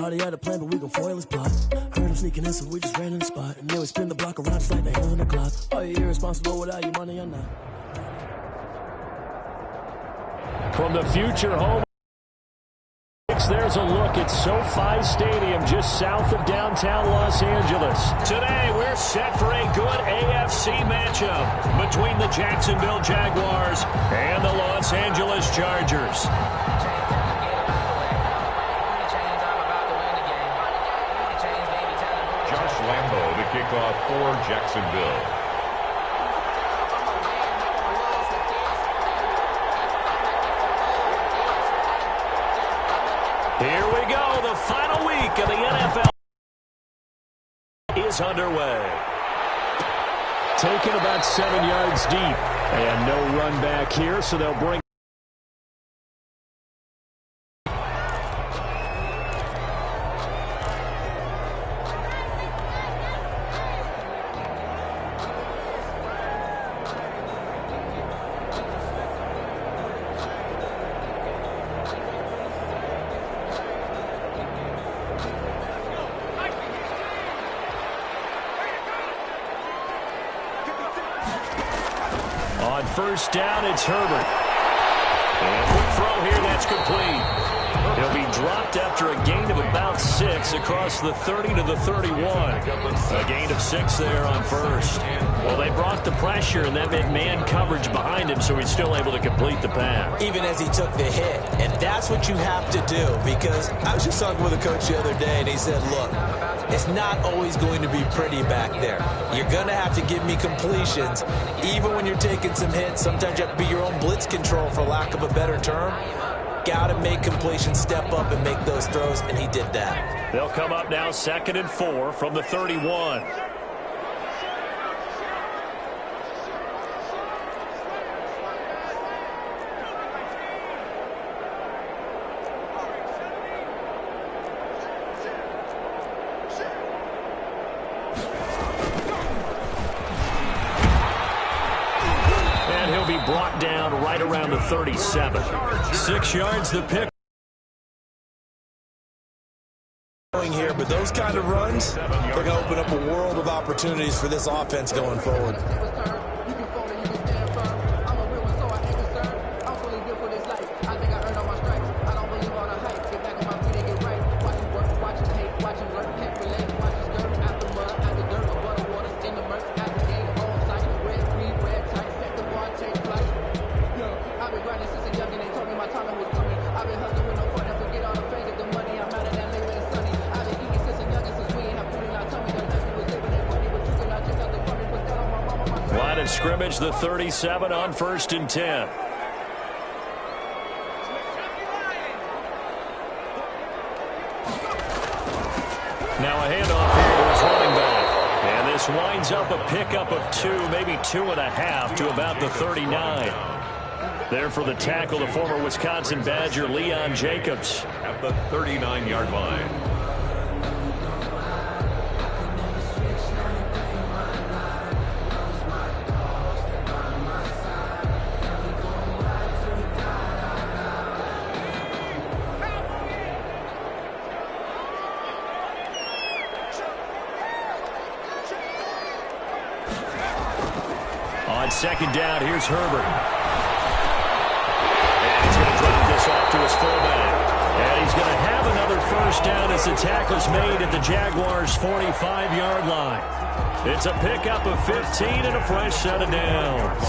already had a plan, but we gon' foil his plot. Heard him sneaking in, so we just ran in the spot. And then we spin the block around just like they on the clock. Are you irresponsible without your money or not? From the future home, there's a look at SoFi Stadium just south of downtown Los Angeles. Today, we're set for a good AFC matchup between the Jacksonville Jaguars and the Los Angeles Chargers. Josh Lambo to kick off for Jacksonville. Here we go. The final week of the NFL is underway. Taken about 7 yards deep. And no run back here, so they'll bring. On first down, it's Herbert. And a quick throw here, that's complete. He'll be dropped after a gain of about 6 across the 30 to the 31. A gain of 6 there on first. Well, they brought the pressure, and that meant man coverage behind him, so he's still able to complete the pass. Even as he took the hit. And that's what you have to do, because I was just talking with a coach the other day, and he said, look, it's not always going to be pretty back there. You're going to have to give me completions. Even when you're taking some hits, sometimes you have to be your own blitz control, for lack of a better term. Got to make completions, step up and make those throws, and he did that. They'll come up now 2nd and 4 from the 31. Brought down right around the 37. 6 yards the pick. Here, but those kind of runs, they're going to open up a world of opportunities for this offense going forward. Scrimmage the 37 on 1st and 10. Now a handoff here to his running back. And this winds up a pickup of 2, maybe 2.5 to about the 39. There for the tackle, the former Wisconsin Badger, Leon Jacobs. At the 39-yard line. On 2nd down, here's Herbert. And he's going to drop this off to his fullback. And he's going to have another first down as the tackle's made at the Jaguars' 45-yard line. It's a pickup of 15 and a fresh set of downs.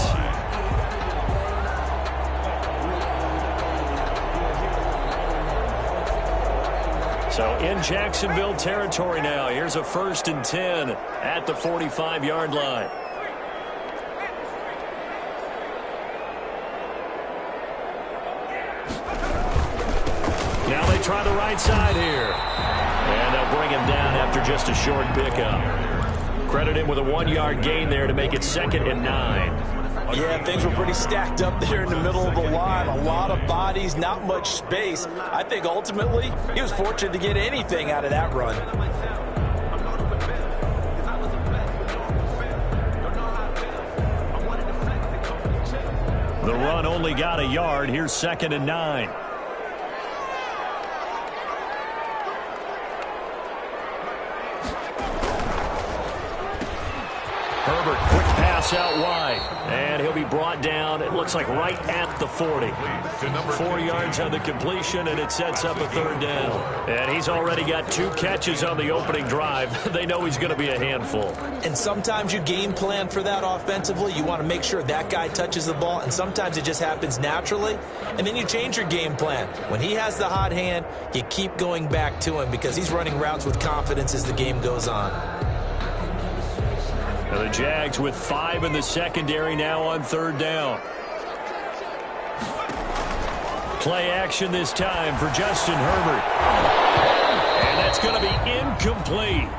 So in Jacksonville territory now. Here's a 1st and 10 at the 45-yard line. Now they try the right side here. And they'll bring him down after just a short pickup. Credit him with a 1-yard gain there to make it 2nd and 9. Yeah, things were pretty stacked up there in the middle of the line. A lot of bodies, not much space. I think ultimately he was fortunate to get anything out of that run. The run only got a yard. Here's 2nd and 9. Herbert, quick pass out wide. And he'll be brought down, it looks like right at the 40. 4 yards on the completion, and it sets up a third down. And he's already got 2 catches on the opening drive. They know he's going to be a handful. And sometimes you game plan for that offensively. You want to make sure that guy touches the ball, and sometimes it just happens naturally. And then you change your game plan. When he has the hot hand, you keep going back to him because he's running routes with confidence as the game goes on. Now the Jags with 5 in the secondary now on third down. Play action this time for Justin Herbert. And that's going to be incomplete.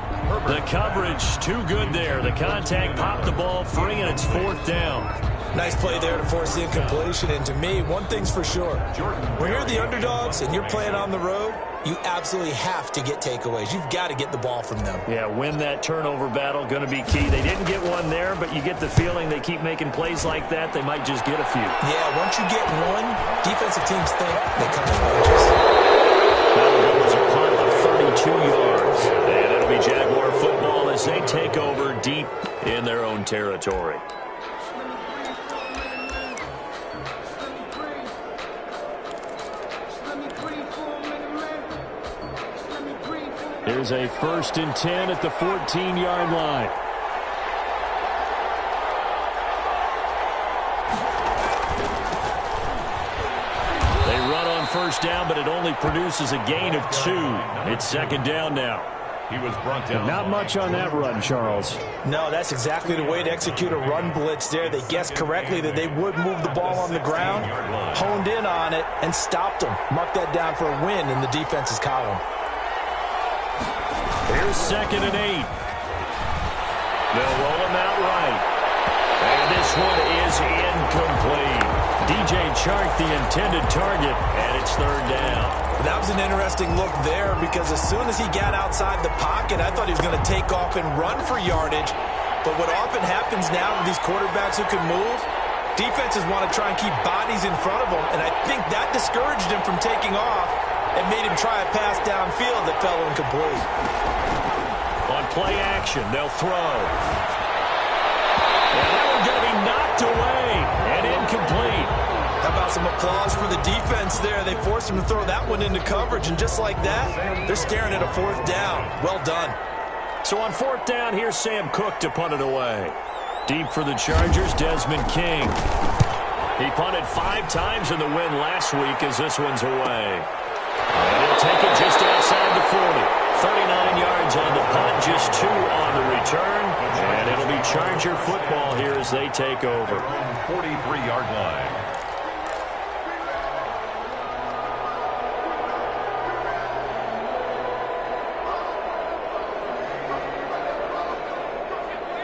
The coverage too good there. The contact popped the ball free, and it's 4th down. Nice play there to force the incompletion. And to me, one thing's for sure. When you're the underdogs and you're playing on the road, you absolutely have to get takeaways. You've got to get the ball from them. Yeah, win that turnover battle, going to be key. They didn't get one there, but you get the feeling they keep making plays like that, they might just get a few. Yeah, once you get one, defensive teams think they come in bunches. That'll go as a punt of 32 yards. And it'll be Jaguar football as they take over deep in their own territory. Here's a 1st and 10 at the 14-yard line. They run on 1st down, but it only produces a gain of 2. It's 2nd down now. He was brought down. Not much on that run, Charles. No, that's exactly the way to execute a run blitz there. They guessed correctly that they would move the ball on the ground, honed in on it, and stopped them. Mark that down for a win in the defense's column. Here's 2nd and 8. They'll roll him out right. And this one is incomplete. DJ Chark, the intended target, and it's 3rd down. That was an interesting look there because as soon as he got outside the pocket, I thought he was going to take off and run for yardage. But what often happens now with these quarterbacks who can move, defenses want to try and keep bodies in front of them, and I think that discouraged him from taking off and made him try a pass downfield that fell incomplete. On play action, they'll throw. And that one's going to be knocked away and incomplete. How about some applause for the defense there? They forced him to throw that one into coverage, and just like that, they're staring at a 4th down. Well done. So on 4th down, here's Sam Cook to punt it away. Deep for the Chargers, Desmond King. He punted 5 times in the win last week as this one's away. And he'll take it just outside the 40. 39 yards on the punt, just 2 on the return. And it'll be Charger football here as they take over. 43-yard line.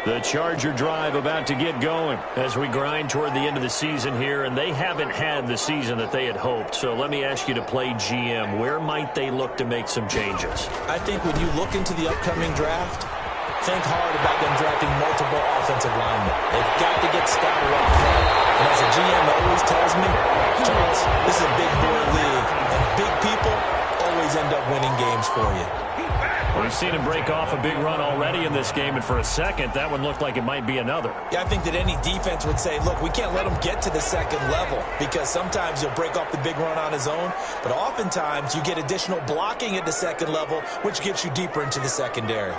The Charger drive about to get going as we grind toward the end of the season here, and they haven't had the season that they had hoped. So let me ask you to play GM. Where might they look to make some changes? I think when you look into the upcoming draft, think hard about them drafting multiple offensive linemen. They've got to get scouted up front. And as a GM always tells me, Charles, this is a big boy league, and big people always end up winning games for you. We've seen him break off a big run already in this game, and for a second, that one looked like it might be another. Yeah, I think that any defense would say, look, we can't let him get to the 2nd level because sometimes he'll break off the big run on his own, but oftentimes you get additional blocking at the 2nd level, which gets you deeper into the secondary.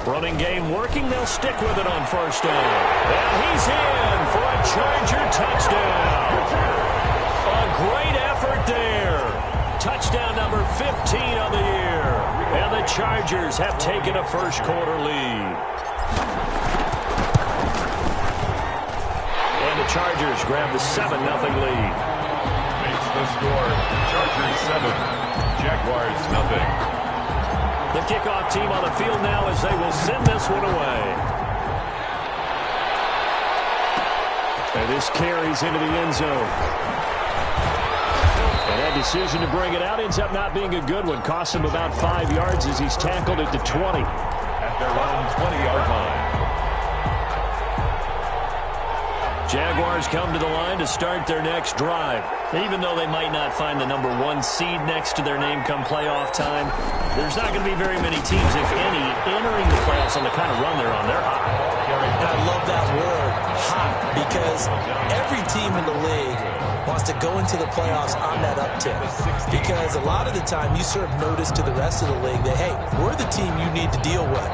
Running game working. They'll stick with it on 1st down. And he's in for a Charger touchdown. A great effort there. Touchdown number 15 on the year. And the Chargers have taken a 1st quarter lead. And the Chargers grab the 7-0 lead. Makes the score. Chargers 7. Jaguars nothing. The kickoff team on the field now as they will send this one away. And this carries into the end zone. And that decision to bring it out ends up not being a good one. Cost him about 5 yards as he's tackled at the 20. At their own 20-yard line. Jaguars come to the line to start their next drive. Even though they might not find the number 1 seed next to their name come playoff time, there's not going to be very many teams, if any, entering the playoffs on the kind of run they're on. They're hot. And I love that word, hot, because every team in the league wants to go into the playoffs on that uptick. Because a lot of the time you serve notice to the rest of the league that, hey, we're the team you need to deal with.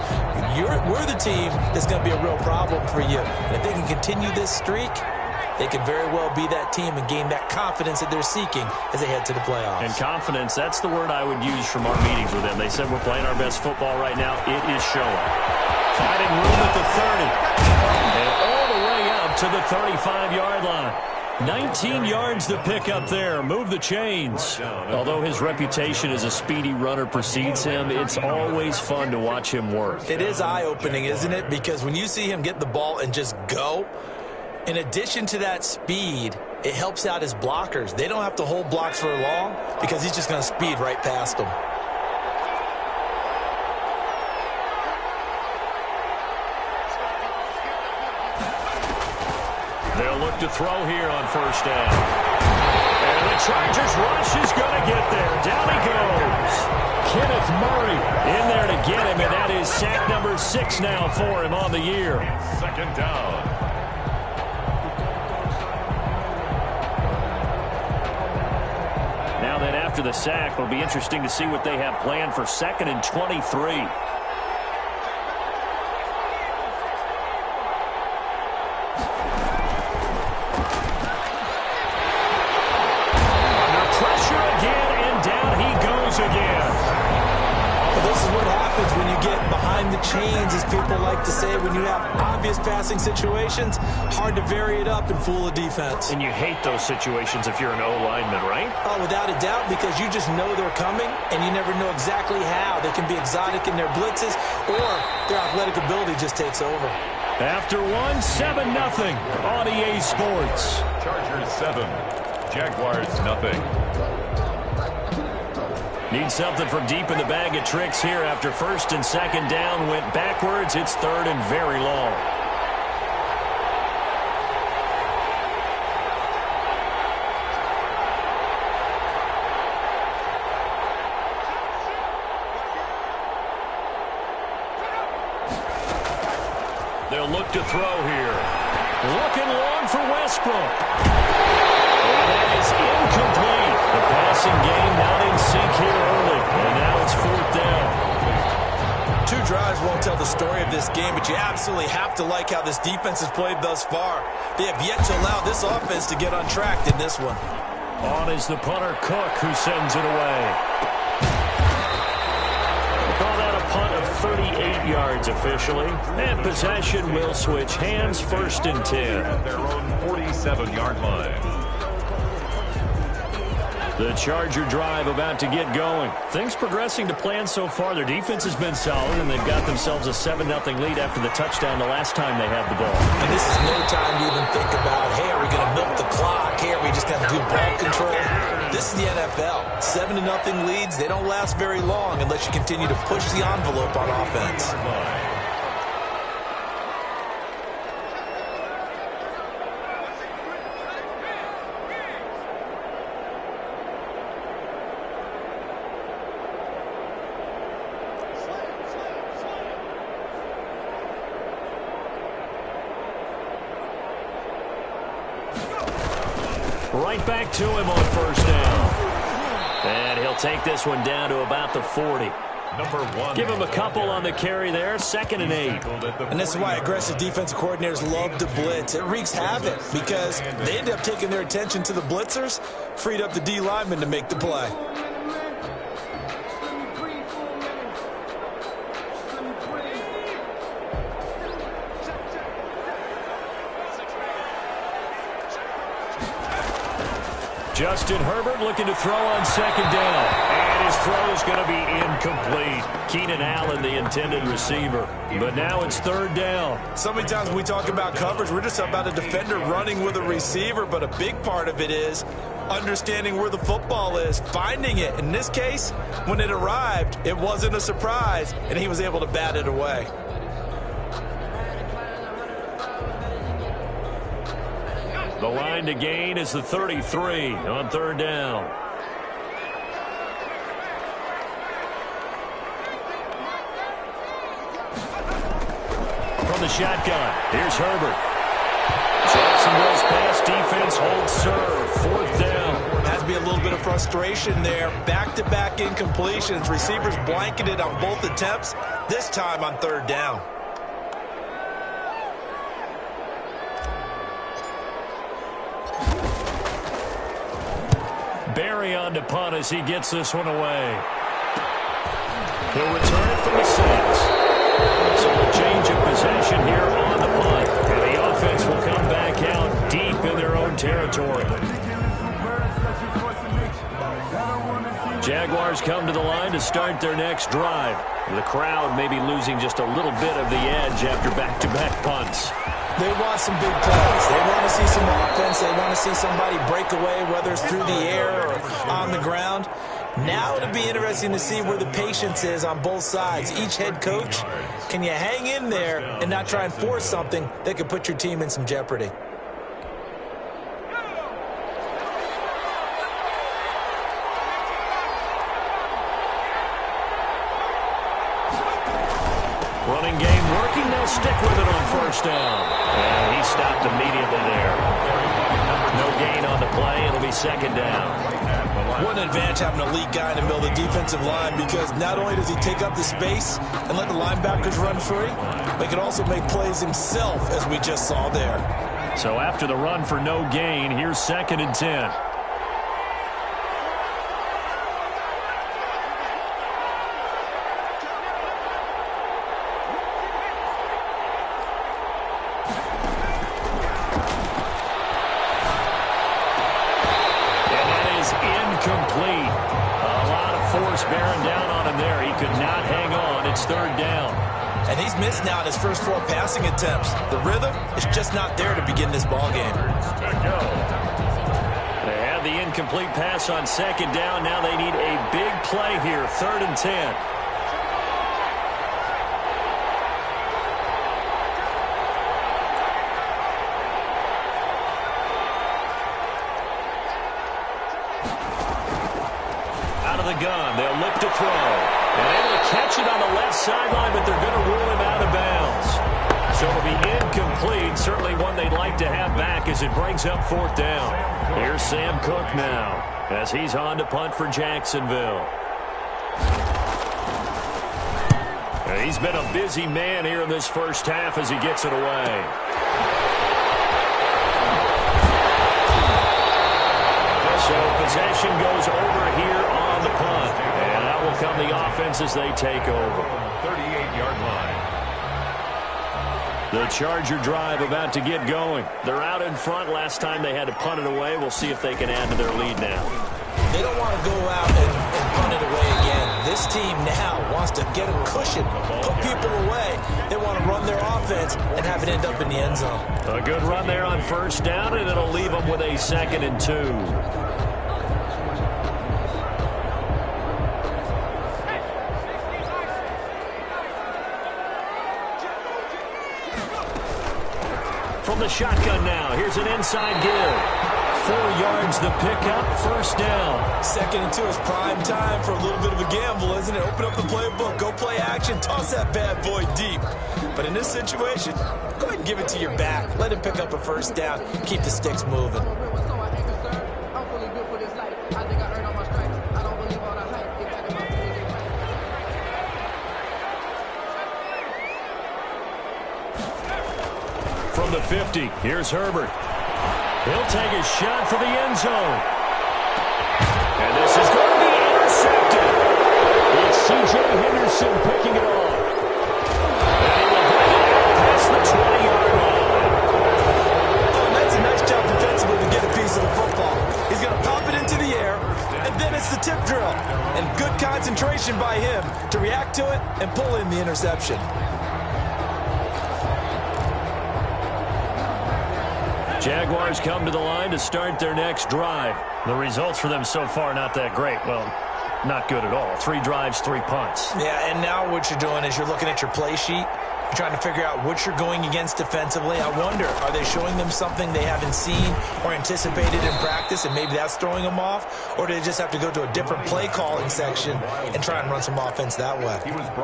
We're the team that's going to be a real problem for you. And if they can continue this streak, they could very well be that team and gain that confidence that they're seeking as they head to the playoffs. And confidence, that's the word I would use from our meetings with them. They said we're playing our best football right now. It is showing. Finding room at the 30. And all the way up to the 35-yard line. 19 yards to pick up there. Move the chains. Although his reputation as a speedy runner precedes him, it's always fun to watch him work. It is eye-opening, isn't it? Because when you see him get the ball and just go, in addition to that speed, it helps out his blockers. They don't have to hold blocks for long because he's just going to speed right past them. They'll look to throw here on first down. And the Chargers rush is going to get there. Down he goes. Kenneth Murray in there to get him, and that is sack number 6 now for him on the year. Second down. Now then, after the sack, it'll be interesting to see what they have planned for 2nd and 23. Chains, as people like to say, when you have obvious passing situations, hard to vary it up and fool a defense. And you hate those situations if you're an O-lineman, right? Oh, without a doubt, because you just know they're coming, and you never know exactly how. They can be exotic in their blitzes, or their athletic ability just takes over. After 7-0 on EA Sports. Chargers 7, Jaguars nothing. Need something from deep in the bag of tricks here after 1st and 2nd down. Went backwards. It's 3rd and very long. They'll look to throw here. Looking long for Westbrook. And that is incomplete. The passing game not in sync here early. And now it's 4th down. 2 drives won't tell the story of this game, but you absolutely have to like how this defense has played thus far. They have yet to allow this offense to get untracked in this one. On is the punter, Cook, who sends it away. Call that a punt of 38 yards officially. And possession will switch hands, 1st and 10. At their own 47-yard line. The Charger drive about to get going. Things progressing to plan so far. Their defense has been solid, and they've got themselves a 7-0 lead after the touchdown the last time they had the ball. And this is no time to even think about, hey, are we going to milk the clock? Hey, are we just going to do ball control? This is the NFL. 7-0 leads, they don't last very long unless you continue to push the envelope on offense. Right back to him on 1st down. And he'll take this one down to about the 40. Number 1. Give him a couple on the carry there. 2nd and 8. And this is why aggressive defensive coordinators love to blitz. It wreaks havoc because they end up taking their attention to the blitzers, freed up the D lineman to make the play. Justin Herbert looking to throw on 2nd down. And his throw is going to be incomplete. Keenan Allen, the intended receiver. But now it's 3rd down. So many times when we talk about coverage, we're just about a defender running with a receiver. But a big part of it is understanding where the football is, finding it. In this case, when it arrived, it wasn't a surprise, and he was able to bat it away. The line to gain is the 33 on third down. From the shotgun, here's Herbert. Jacksonville's pass defense holds serve. Fourth down. Has to be a little bit of frustration there. Back-to-back incompletions. Receivers blanketed on both attempts, this time on third down. Barry on to punt as he gets this one away. He'll return it from the 6. So a change of possession here on the punt. And the offense will come back out deep in their own territory. Jaguars come to the line to start their next drive. The crowd may be losing just a little bit of the edge after back-to-back punts. They want some big plays. They want to see some offense. They want to see somebody break away, whether it's through the air or on the ground. Now it'll be interesting to see where the patience is on both sides. Each head coach, can you hang in there and not try and force something that could put your team in some jeopardy? Running game working. They'll stick with it on first down. And he stopped immediately there. No gain on the play. It'll be second down. What an advantage having an elite guy in the middle of the defensive line, because not only does he take up the space and let the linebackers run free, but he can also make plays himself, as we just saw there. So after the run for no gain, here's second and 10. Complete. A lot of force bearing down on him there. He could not hang on. It's third down. And he's missed now in his first 4 passing attempts. The rhythm is just not there to begin this ball game. They have the incomplete pass on second down. Now they need a big play here. Third and 10. Gun. They'll look to throw. And able to catch it on the left sideline, but they're going to rule him out of bounds. So it'll be incomplete. Certainly one they'd like to have back as it brings up fourth down. Here's Sam Cook now as he's on to punt for Jacksonville. And he's been a busy man here in this first half as he gets it away. So possession goes over here on the punt. And that will come the offense as they take over. 38-yard line. The Charger drive about to get going. They're out in front. Last time they had to punt it away. We'll see if they can add to their lead now. They don't want to go out and punt it away again. This team now wants to get a cushion, put people away. They want to run their offense and have it end up in the end zone. A good run there on first down, and it'll leave them with a 2nd and 2. From the shotgun now, here's an inside give. 4 yards the pickup, first down. 2nd and 2 is prime time for a little bit of a gamble, isn't it? Open up the playbook, go play action, toss that bad boy deep. But in this situation, go ahead and give it to your back. Let him pick up a first down, keep the sticks moving. From the 50, here's Herbert. He'll take a shot for the end zone. And this is going to be intercepted. It's C.J. Henderson picking it off. And he will bring it out past the 20-yard line. Oh, that's a nice job defensively to get a piece of the football. He's going to pop it into the air, and then it's the tip drill. And good concentration by him to react to it and pull in the interception. Jaguars come to the line to start their next drive. The results for them so far not that great. Well, not good at all. 3 drives, 3 punts. Yeah, and now what you're doing is you're looking at your play sheet, You're trying to figure out what you're going against defensively. I wonder, are they showing them something they haven't seen or anticipated in practice, and maybe that's throwing them off? Or do they just have to go to a different play calling section and try and run some offense that way?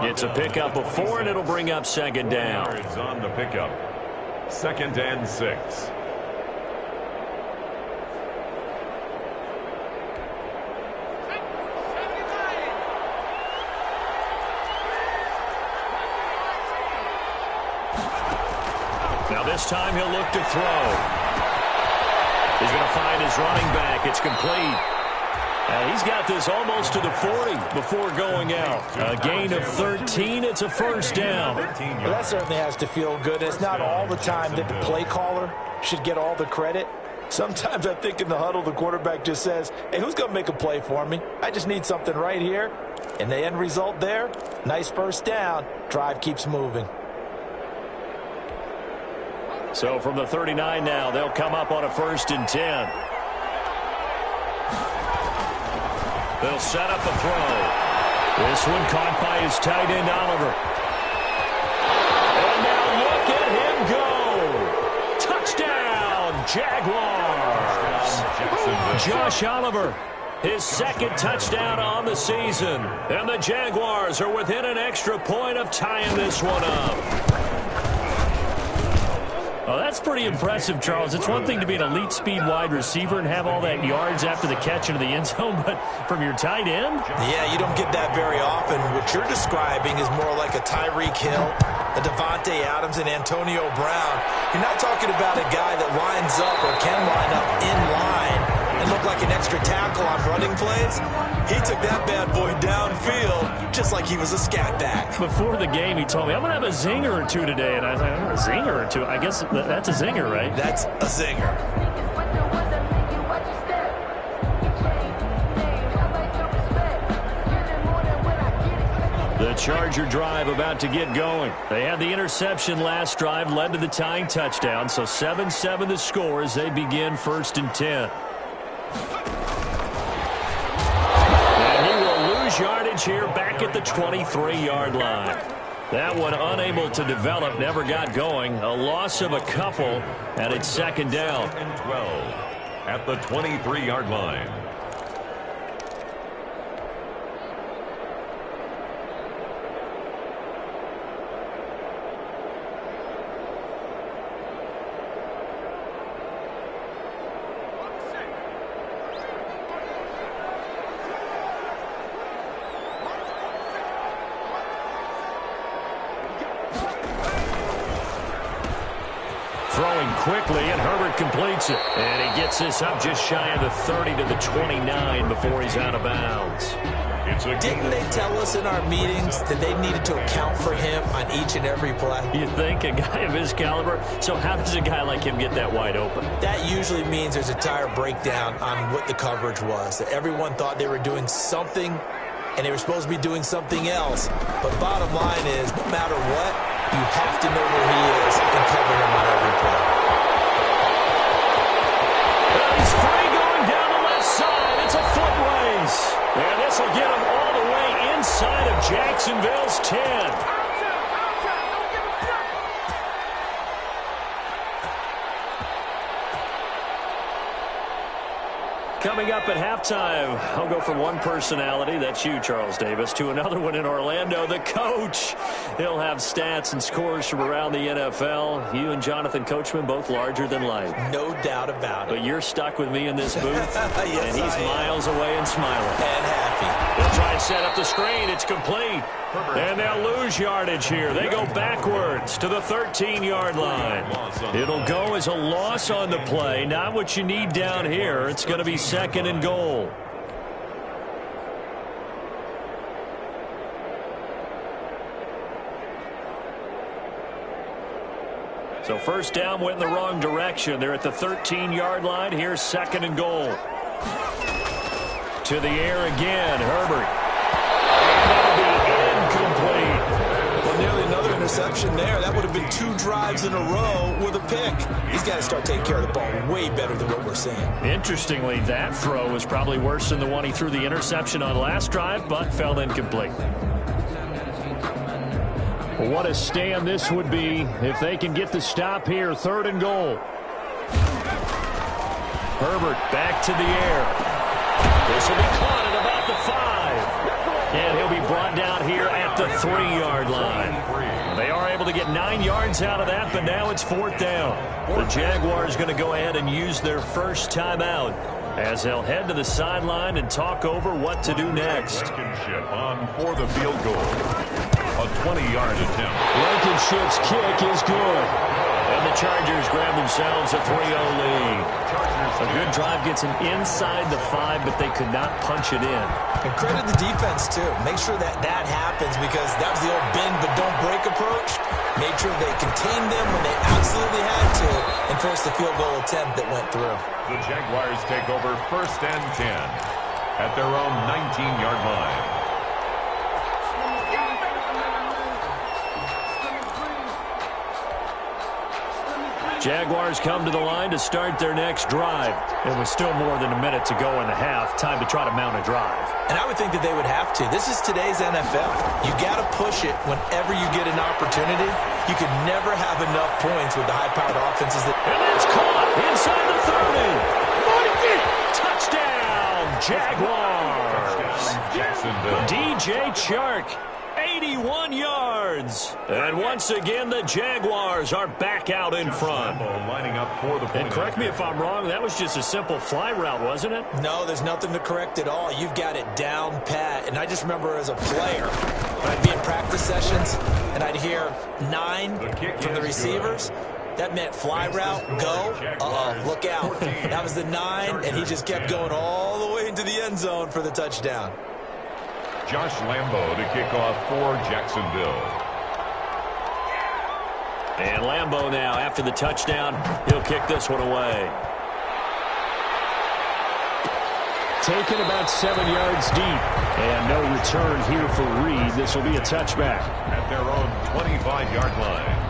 It's a pickup of 4, and it'll bring up second down. It's on the pickup. 2nd and 6. Now this time he'll look to throw. He's going to find his running back. It's complete. He's got this almost to the 40 before going out. A gain of 13. It's a first down. Well, that certainly has to feel good. It's not all the time that the play caller should get all the credit. Sometimes I think in the huddle the quarterback just says, hey, who's going to make a play for me? I just need something right here. And the end result there, nice first down. Drive keeps moving. So from the 39 now, they'll come up on a 1st and 10. They'll set up a throw. This one caught by his tight end, Oliver. And now look at him go. Touchdown, Jaguars. Josh Oliver, his 2nd touchdown on the season. And the Jaguars are within an extra point of tying this one up. Oh, that's pretty impressive, Charles. It's one thing to be an elite speed wide receiver and have all that yards after the catch into the end zone, but from your tight end? Yeah, you don't get that very often. What you're describing is more like a Tyreek Hill, a Devontae Adams, and Antonio Brown. You're not talking about a guy that lines up or can line up in line and look like an extra tackle on running plays. He took that bad boy downfield just like he was a scat back. Before the game, he told me, I'm going to have a zinger or two today. And I was like, oh, a zinger or two? I guess that's a zinger, right? That's a zinger. The Charger drive about to get going. They had the interception last drive, led to the tying touchdown. So 7-7 the score as they begin 1st and 10. Yardage here back at the 23-yard line. That one unable to develop, never got going. A loss of a couple, and it's 2nd down. 12 at the 23-yard line. Throwing quickly, and Herbert completes it. And he gets this up just shy of the 30 to the 29 before he's out of bounds. Didn't they tell us in our meetings that they needed to account for him on each and every play? You think? A guy of his caliber? So how does a guy like him get that wide open? That usually means there's a tire breakdown on what the coverage was. That everyone thought they were doing something, and they were supposed to be doing something else. But bottom line is, no matter what, you have to know where he is and cover him on every play. He's free going down the left side. It's a foot race. And this will get him all the way inside of Jacksonville's 10. Coming up at halftime, I'll go from one personality, that's you, Charles Davis, to another one in Orlando, the coach. He'll have stats and scores from around the NFL. You and Jonathan Coachman, both larger than life. No doubt about it. But you're stuck with me in this booth, yes, and he's miles away and smiling. And happy. They'll try and set up the screen. It's complete. And they'll lose yardage here. They go backwards to the 13-yard line. It'll go as a loss on the play. Not what you need down here. It's going to be 2nd and goal. So first down went in the wrong direction. They're at the 13-yard line. Here's 2nd and goal. To the air again, Herbert. Incomplete. Well, nearly another interception there. That would have been 2 drives in a row with a pick. He's got to start taking care of the ball way better than what we're seeing. Interestingly, that throw was probably worse than the one he threw the interception on last drive, but fell incomplete. What a stand this would be if they can get the stop here. 3rd and goal. Herbert back to the air. This will be caught at about the 5. And he'll be brought down here at the 3-yard line. They are able to get 9 yards out of that, but now it's 4th down. The Jaguars going to go ahead and use their first timeout as they'll head to the sideline and talk over what to do next. Blankenship on for the field goal. A 20-yard attempt. Blankenship's kick is good. And the Chargers grab themselves a 3-0 lead. A good drive gets them inside the 5, but they could not punch it in. And credit the defense, too. Make sure that happens because that was the old bend but don't break approach. Made sure they contained them when they absolutely had to and forced the field goal attempt that went through. The Jaguars take over 1st and 10 at their own 19-yard line. Jaguars come to the line to start their next drive. It was still more than a minute to go in the half. Time to try to mount a drive. And I would think that they would have to. This is today's NFL. You got to push it whenever you get an opportunity. You can never have enough points with the high-powered offenses. And it's caught inside the 30. Touchdown, Jaguars. Jacksonville. DJ Chark. 81 yards. And once again, the Jaguars are back out in front. Lining up for the and correct me if I'm wrong, that was just a simple fly route, wasn't it? No, there's nothing to correct at all. You've got it down pat. And I just remember as a player, when I'd be in practice sessions, and I'd hear 9 from the receivers. That meant fly route, go. Uh-oh, look out. That was the 9, and he just kept going all the way into the end zone for the touchdown. Josh Lambo to kick off for Jacksonville. And Lambo now, after the touchdown, he'll kick this one away. Taken about 7 yards deep. And no return here for Reed. This will be a touchback. At their own 25-yard line.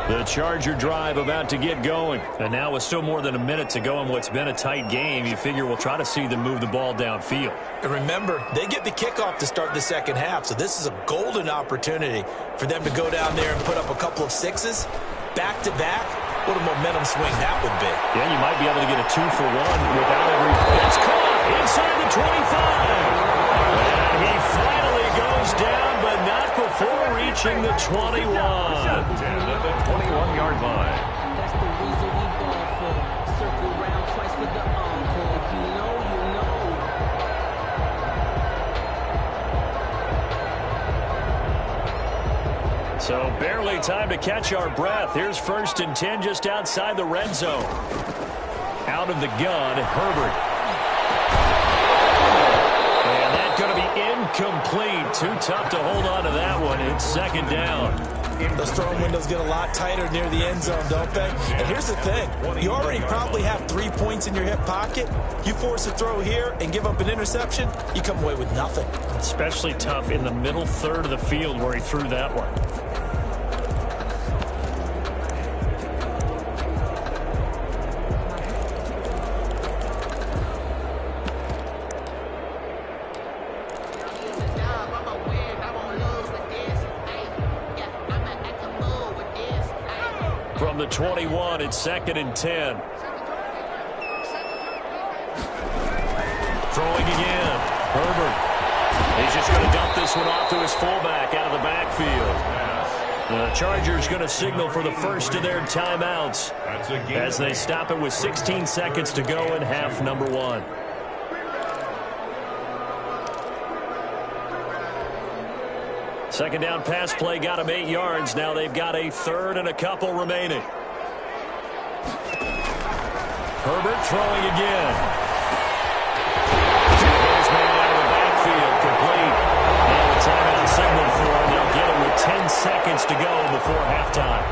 The Charger drive about to get going. And now with still more than a minute to go in what's been a tight game, you figure we'll try to see them move the ball downfield. And remember, they get the kickoff to start the second half, so this is a golden opportunity for them to go down there and put up a couple of 6s back-to-back. What a momentum swing that would be. Yeah, you might be able to get a 2-for-1 without every... It's caught inside the 25. And he finally goes down, but not before reaching the 21. At the 21-yard line. That's the reason we ball for. Circle round twice for the encore. If you know, you know. So barely time to catch our breath. Here's 1st and 10 just outside the red zone. Out of the gun, Herbert. And that's going to be incomplete. Too tough to hold on to that one. It's 2nd down. Those throwing windows get a lot tighter near the end zone, don't they? And here's the thing. You already probably have 3 points in your hip pocket. You force a throw here and give up an interception, you come away with nothing. Especially tough in the middle third of the field where he threw that one. From the 21, it's 2nd and 10. Throwing again. Herbert. He's just going to dump this one off to his fullback out of the backfield. The Chargers going to signal for the first of their timeouts as they stop it with 16 seconds to go in half number 1. Second down pass play got him 8 yards. Now they've got a 3rd and a couple remaining. Herbert throwing again. Here's man out of the backfield, complete. And the timeout signal for him. They'll get him with 10 seconds to go before halftime.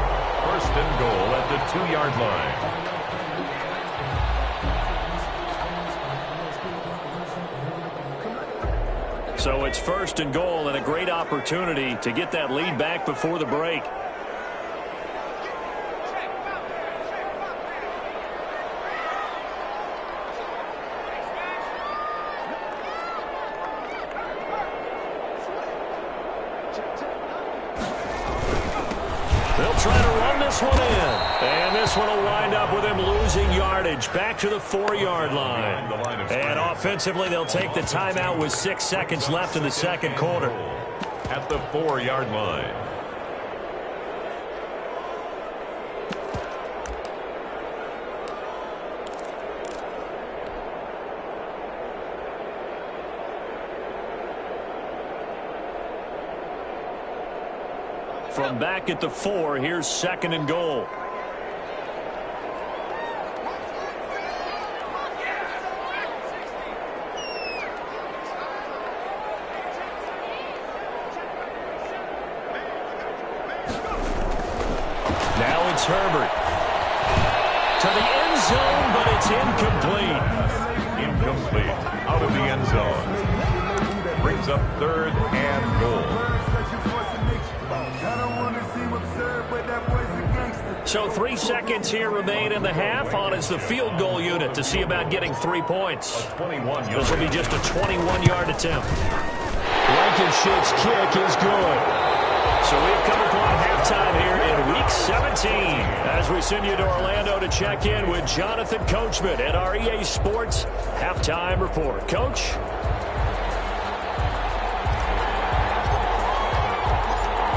1st and goal at the 2-yard line. So it's 1st and goal and a great opportunity to get that lead back before the break. They'll try to run this one in. And this one will wind up with him losing yardage back to the 4-yard line. And offensively, they'll take the timeout with 6 seconds left in the second quarter. At the 4-yard line. From back at the 4, here's 2nd and goal. Now it's Herbert. To the end zone, but it's incomplete. Incomplete. Out of the end zone. Brings up 3rd and goal. So 3 seconds here remain in the half. On is the field goal unit to see about getting 3 points. This will be just a 21-yard attempt. Blankenship's kick is good. So we've come upon halftime here in Week 17 as we send you to Orlando to check in with Jonathan Coachman at our EA Sports Halftime Report. Coach?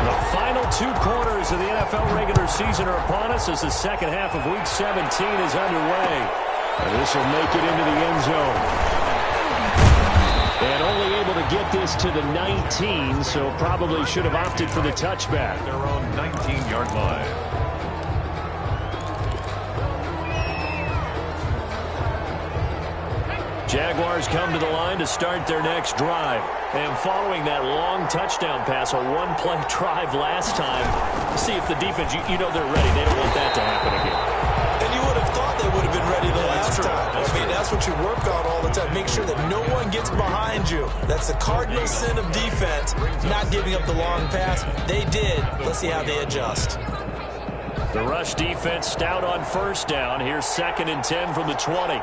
The final 2 quarters of the NFL regular season are upon us as the second half of Week 17 is underway. And this will make it into the end zone. And only able to get this to the 19, so probably should have opted for the touchback. Their own 19-yard line. Jaguars come to the line to start their next drive. And following that long touchdown pass, a one-play drive last time, see if the defense, you know they're ready. They don't want that to happen again. And you would have thought they would have been ready the last time. That's what you work on all the time. Make sure that no one gets behind you. That's the cardinal sin of defense, not giving up the long pass. They did. Let's see how they adjust. The rush defense stout on 1st down. Here's 2nd and 10 from the 20.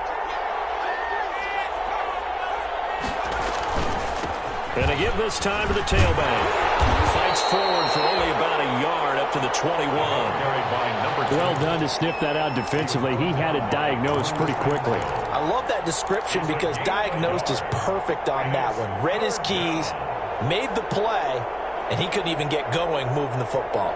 And they give this time to the tailback. Fights forward for only about a yard up to the 21. Well done to sniff that out defensively. He had it diagnosed pretty quickly. I love that description because diagnosed is perfect on that one. Read his keys, made the play, and he couldn't even get going moving the football.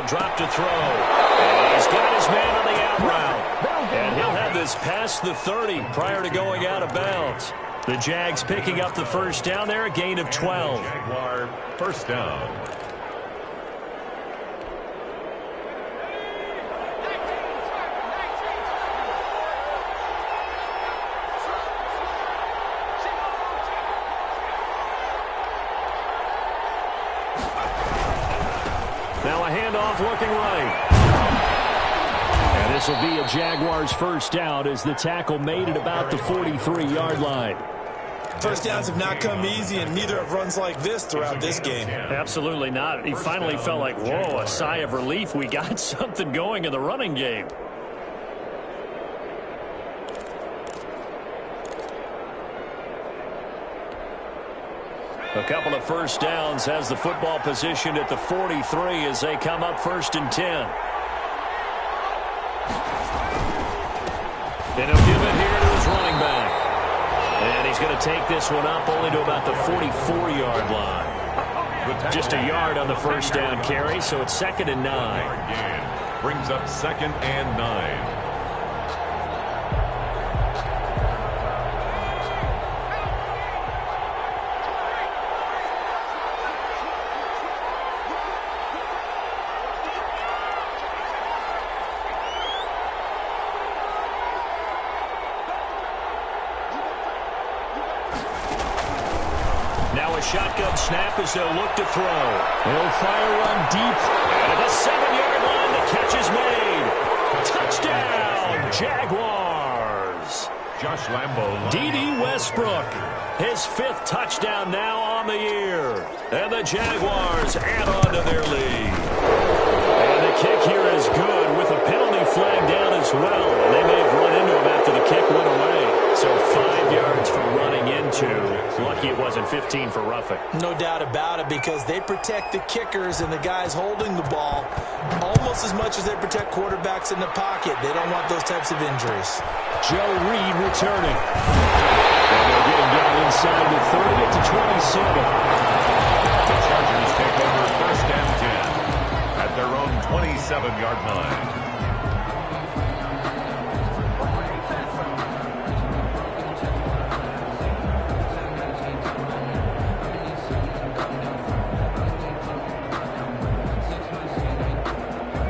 Drop to throw. And he's got his man on the out route. And he'll have this past the 30 prior to going out of bounds. The Jags picking up the 1st down there, a gain of 12. Jaguar 1st down. Now a handoff looking right. And this will be a Jaguars 1st down as the tackle made at about the 43-yard line. First downs have not come easy, and neither have runs like this throughout this game. Absolutely not. He finally felt like, whoa, a sigh of relief. We got something going in the running game. A couple of 1st downs has the football positioned at the 43 as they come up 1st and 10. And he'll give it here to his running back. And he's going to take this one up only to about the 44-yard line. Just a yard on the 1st down carry, so it's 2nd and 9. Brings up 2nd and 9. shotgun snap as they'll look to throw. He'll fire one deep. And at the 7-yard line, the catch is made. Touchdown, Jaguars. Josh Lambo. D.D. Westbrook, his 5th touchdown now on the year. And the Jaguars add on to their lead. And the kick here is good with a penalty flag down as well. And they may have run into him after the kick went away. So 5 yards for running into. Lucky it wasn't 15 for roughing. No doubt about it, because they protect the kickers and the guys holding the ball almost as much as they protect quarterbacks in the pocket. They don't want those types of injuries. Joe Reed returning. And they're getting down inside the 30 to 27. The Chargers take over 1st and 10 at their own 27-yard line.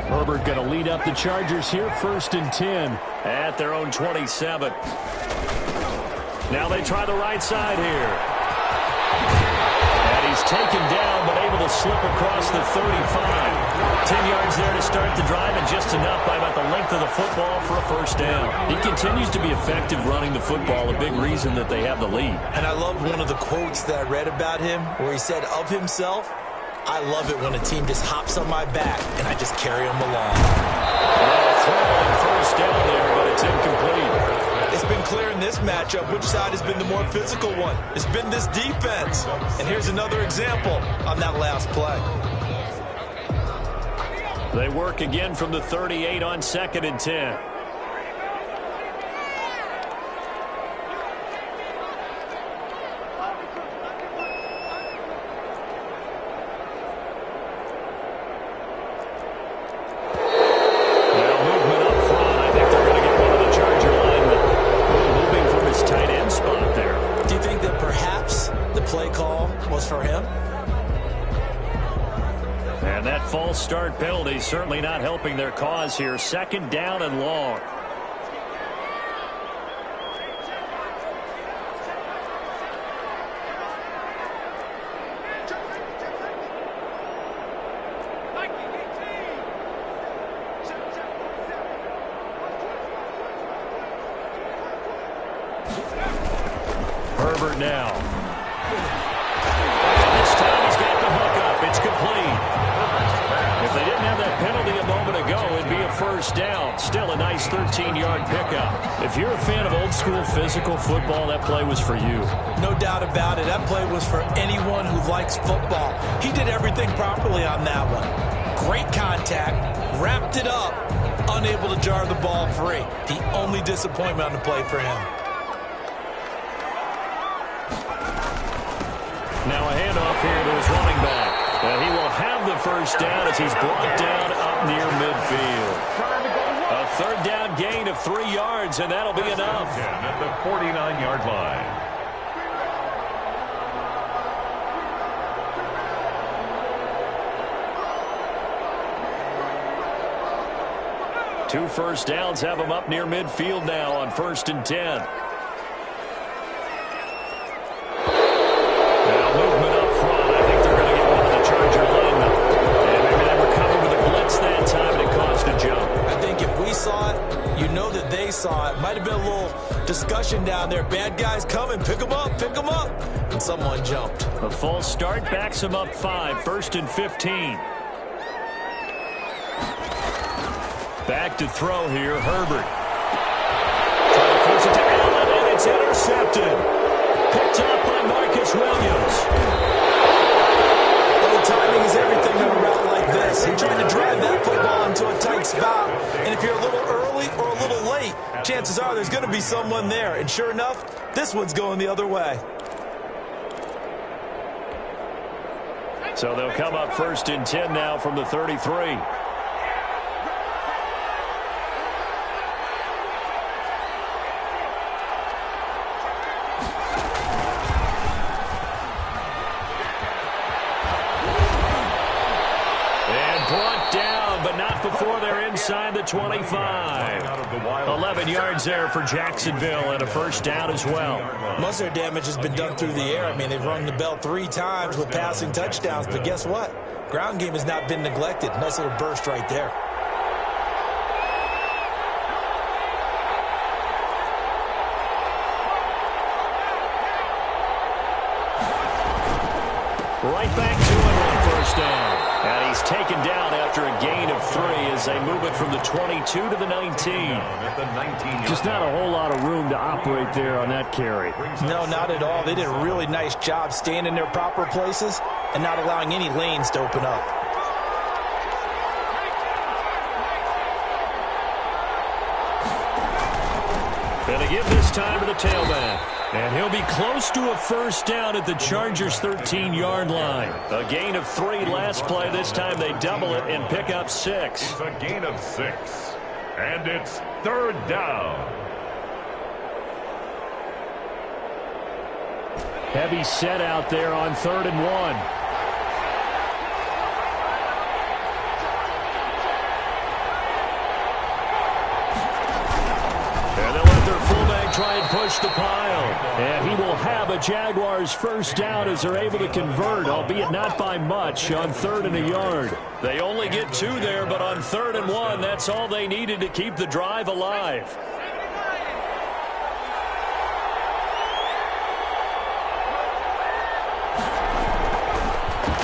Herbert going to lead up the Chargers here, 1st and 10 at their own 27. Now they try the right side here. And he's taken down, but able to slip across the 35. 10 yards there to start the drive, and just enough by about the length of the football for a 1st down. He continues to be effective running the football, a big reason that they have the lead. And I love one of the quotes that I read about him, where he said of himself, "I love it when a team just hops on my back and I just carry them along." Throw on 1st down there, but it's incomplete. It's been clear in this matchup which side has been the more physical one. It's been this defense. And here's another example on that last play. They work again from the 38 on 2nd and 10. False start penalty certainly not helping their cause here. 2nd down and long. Herbert now. This time he's got the hook up. It's complete. If they didn't have that penalty a moment ago, it'd be a 1st down. Still a nice 13-yard pickup. If you're a fan of old-school physical football, that play was for you. No doubt about it. That play was for anyone who likes football. He did everything properly on that one. Great contact, wrapped it up, unable to jar the ball free. The only disappointment on the play for him. Now a handoff here to his running back. And he will have the 1st down as he's brought down up near midfield. A 3rd down gain of 3 yards, and that'll be enough. At the 49-yard line. Two 1st downs have him up near midfield now on 1st and 10. Now movement up front. I think they're going to get one of the Charger linemen. And maybe they were covered with a blitz that time and it caused a jump. I think if we saw it, you know that they saw it. Might have been a little discussion down there. Bad guys coming. Pick them up. Pick them up. And someone jumped. A false start backs him up 5. 1st and 15. Back to throw here, Herbert. Trying to force it to Allen, and it's intercepted. Picked up by Marcus Williams. Well, timing is everything on a route like this. You're trying to drive that football into a tight spot, and if you're a little early or a little late, chances are there's going to be someone there. And sure enough, this one's going the other way. So they'll come up 1st and 10 now from the 33. inside the 25. 11 yards there for Jacksonville and a first down as well. Most of their damage has been done through the air. I mean, they've rung the bell 3 times with passing touchdowns, but guess what? Ground game has not been neglected. Nice little burst right there. Right back to him on first down. And he's taken down after a gain of 3 as they move it from the 22 to the 19. Just not a whole lot of room to operate there on that carry. No, not at all. They did a really nice job staying in their proper places and not allowing any lanes to open up. And they give this time to the tailback. And he'll be close to a first down at the Chargers' 13-yard line. A gain of 3 last play. This time they double it and pick up 6. It's a gain of 6. And it's 3rd down. Heavy set out there on 3rd and 1. Try and push the pile. And he will have a Jaguars first down as they're able to convert, albeit not by much, on 3rd and a yard. They only get 2 there, but on 3rd and 1, that's all they needed to keep the drive alive.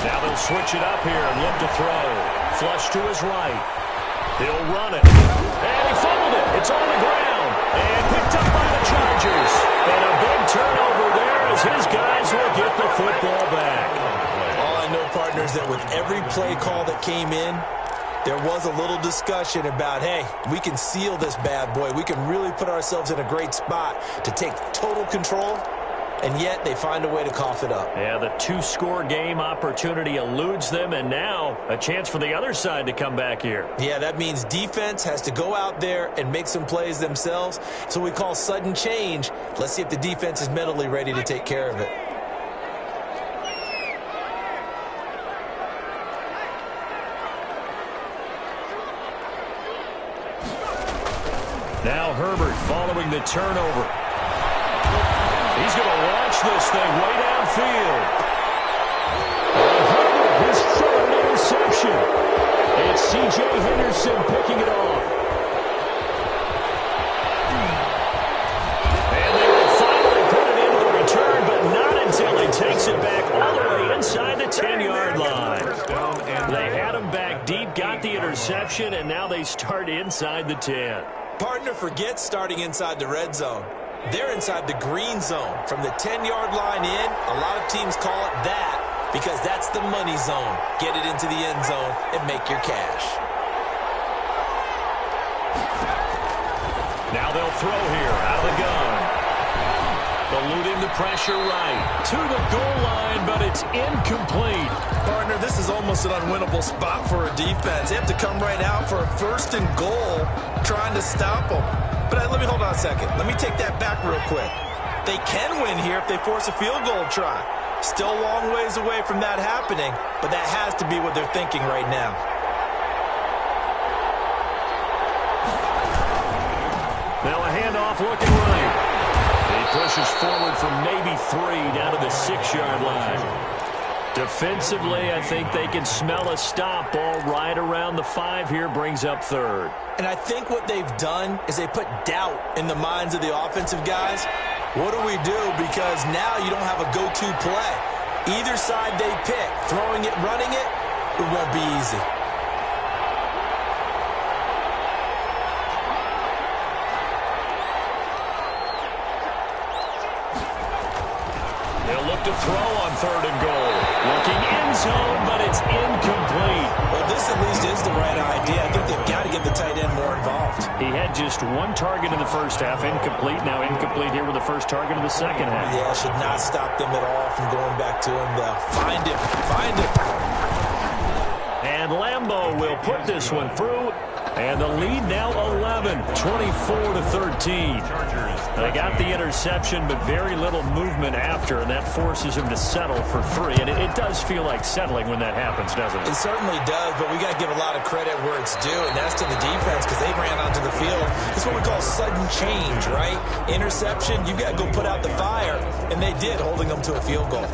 Now they'll switch it up here and look to throw. Flush to his right. He'll run it. And he fumbled it. It's on the ground. And picked up by the Chargers. And a big turnover there as his guys will get the football back. All I know, partners, that with every play call that came in, there was a little discussion about, hey, we can seal this bad boy. We can really put ourselves in a great spot to take total control. And yet they find a way to cough it up. Yeah, the 2-score game opportunity eludes them, and now a chance for the other side to come back here. Yeah, that means defense has to go out there and make some plays themselves. So we call sudden change. Let's see if the defense is mentally ready to take care of it. Now Herbert following the turnover. He's going to launch this thing way downfield. Herbert, his 3rd interception. It's C.J. Henderson picking it off. And they will finally put it into the return, but not until he takes it back all the way inside the 10-yard line. They had him back deep, got the interception, and now they start inside the 10. Partner, forget starting inside the red zone. They're inside the green zone. From the 10-yard line in, a lot of teams call it that because that's the money zone. Get it into the end zone and make your cash. Now they'll throw here out of the gun. Eluding the pressure right to the goal line, but it's incomplete. Partner, this is almost an unwinnable spot for a defense. They have to come right out for a 1st and goal trying to stop them. But let me hold on a second. Let me take that back real quick. They can win here if they force a field goal try. Still a long ways away from that happening, but that has to be what they're thinking right now. Now a handoff looking right. He pushes forward from maybe 3 down to the 6-yard line. Defensively, I think they can smell a stop. Ball right around the 5 here, brings up 3rd. And I think what they've done is they put doubt in the minds of the offensive guys. What do we do? Because now you don't have a go-to play. Either side they pick, throwing it, running it, it won't be easy. They'll look to throw on 3rd and goal. Looking end zone, but it's incomplete. Well, this at least is the right idea. I think they've got to get the tight end more involved. He had just 1 target in the first half, incomplete. Now incomplete here with the first target of the second half. Yeah, should not stop them at all from going back to him. They'll find him. Find him. And Lambeau will put this one through. And the lead now 11, 24-13. Chargers They got the interception, but very little movement after, and that forces him to settle for 3. And it does feel like settling when that happens, doesn't it? It certainly does, but we got to give a lot of credit where it's due, and that's to the defense because they ran onto the field. It's what we call sudden change, right? Interception, you got to go put out the fire, and they did, holding them to a field goal.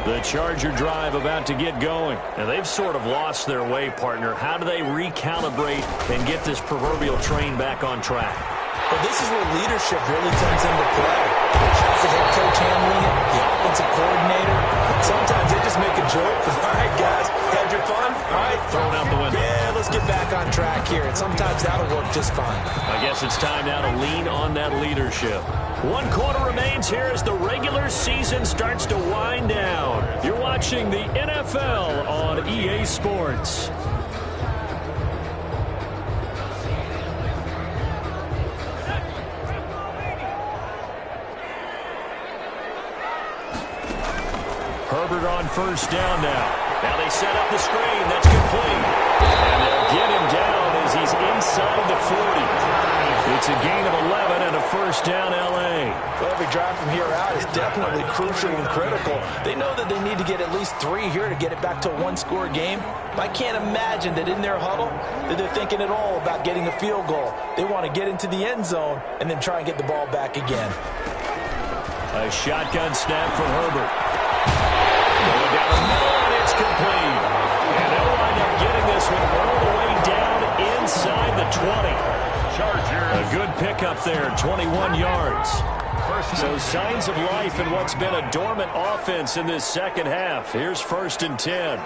The Charger drive about to get going. And they've sort of lost their way, partner. How do they recalibrate and get this proverbial train back on track? Well, this is where leadership really comes into play. How's the head coach handling it? The offensive coordinator? Sometimes they just make a joke. All right, guys, had your fun? All right, throw it out the window. Yeah, let's get back on track here. And sometimes that'll work just fine. I guess it's time now to lean on that leadership. 1 quarter remains here as the regular season starts to wind down. You're watching the NFL on EA Sports. Herbert on first down now. Now they set up the screen. That's complete. And they'll get him down as he's inside the 40. It's a gain of 11 and a first down, L.A. Well, every drive from here out is definitely crucial and critical. They know that they need to get at least 3 here to get it back to a 1-score game. But I can't imagine that in their huddle that they're thinking at all about getting a field goal. They want to get into the end zone and then try and get the ball back again. A shotgun snap for Herbert. Going down the middle, and it's complete. And they'll wind up getting this one all the way down inside the 20. A good pickup there, 21 yards. So signs of life in what's been a dormant offense in this second half. Here's 1st and 10.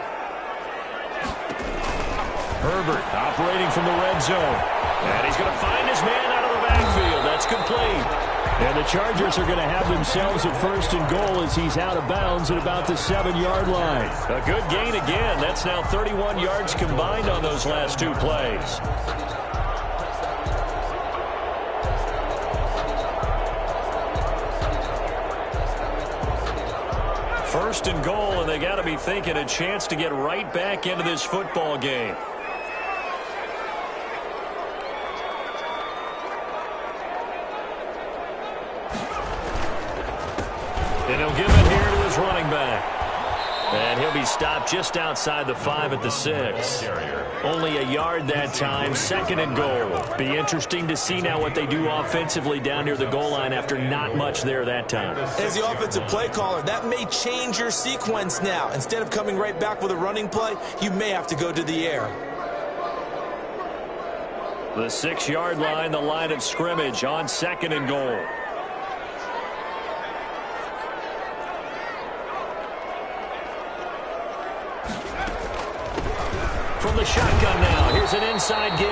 Herbert operating from the red zone. And he's going to find his man out of the backfield. That's complete. And the Chargers are going to have themselves a 1st and goal as he's out of bounds at about the 7-yard line. A good gain again. That's now 31 yards combined on those last 2 plays. 1st and goal, and they got to be thinking a chance to get right back into this football game. And he'll give it here to his running back. And he'll be stopped just outside the 5 at the 6. Only a yard that time, 2nd and goal. Be interesting to see now what they do offensively down near the goal line after not much there that time. As the offensive play caller, that may change your sequence now. Instead of coming right back with a running play, you may have to go to the air. The 6-yard line, the line of scrimmage on 2nd and goal. From the shotgun now, here's an inside give.